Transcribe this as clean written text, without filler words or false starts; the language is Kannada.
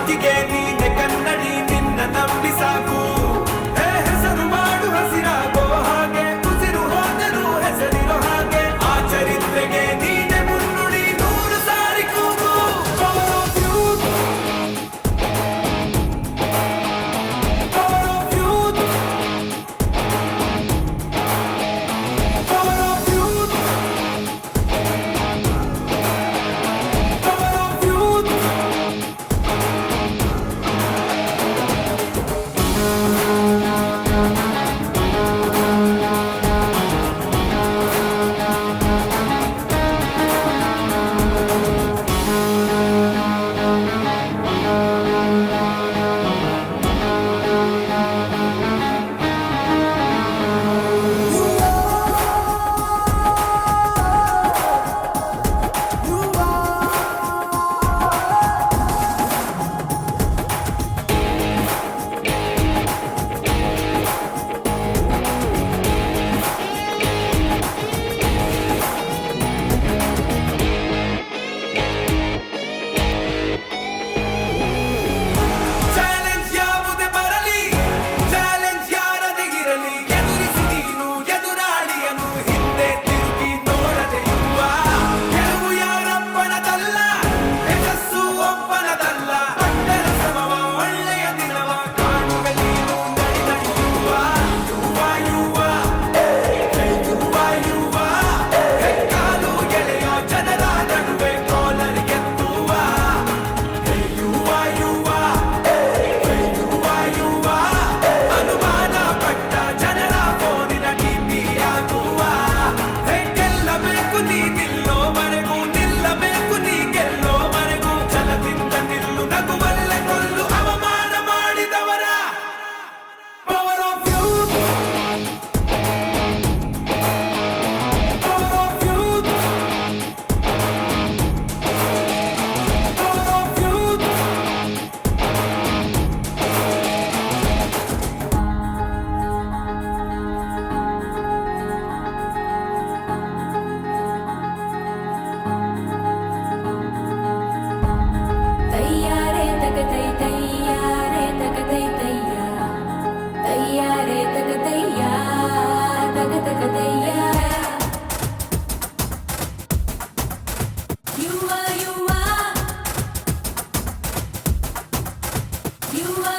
ಬದುಕಿಗೆ ನೀನೆ ಕನ್ನಡಿ ನಿನ್ನ ನಂಬಿ ಸಾಕು ಹೆಸರು ಮಾಡು ಹಸಿರಾಗೋ ಹಾಗೆ ಉಸಿರು ಹೋದರೂ ಹೆಸರಿರೋ ಹಾಗೆ ಆ ಚರಿತ್ರೆಗೆ ನೀನೆ ಮುನ್ನುಡಿ ನೂರು ಸಾರಿ ಕೂಗು Power of youth Power of youth Power of youth Power of youth challenge ಯಾವುದೇ ಬರಲಿ ಚಾಲೆಂಜ್ ಯಾರದೇ ಇರಲಿ ಎದುರಿಸಿ ನೀನು ಎದುರಾಳಿಯನು ಹಿಂದೆ ತಿರುಗಿ ನೋಡದೆ ಇರುವ ಗೆಲುವು ಯಾರಪ್ಪನದಲ್ಲ ಯಶಸ್ಸು ಒಬ್ಬನದಲ್ಲ ಪಟ್ಟರ ಶ್ರಮವ ಒಳ್ಳೆಯ ದಿನವ ಕಾಣುವೆ ನೀನು ನಡೆಯುವ ಯುವ ಯುವ ಯುವ ಯುವ ಹೆಕ್ಕಾಲು ಎಳೆಯ ಜನರ ನಡುವೆ ಕೋಲರ್ ಎತ್ತುವ ಯುವ ಯುವ ಯುವ ಯುವ ಅನುಮಾನ ಪಟ್ಟ ಜನರ ಫೋನಿನ ಟಿಪಿಯಾಗುವ ಗೆಲ್ಲಬೇಕು ನೀ ನಿಲ್ಲೋವರೆಗೂ ನಿಲ್ಲಬೇಕು ನೀ ಗೆಲ್ಲೋವರೆಗೂ ಛಲದಿಂದ ನಿಲ್ಲು ನಗುವಲ್ಲೆ ಕೊಲ್ಲು ಅವಮಾನ ಮಾಡಿದವರ Power of youth Power of youth Power of youth तैयारे तकतै तैयारे तकतै तैया तैयारे तकतैया तकतैया युवा युवा युवा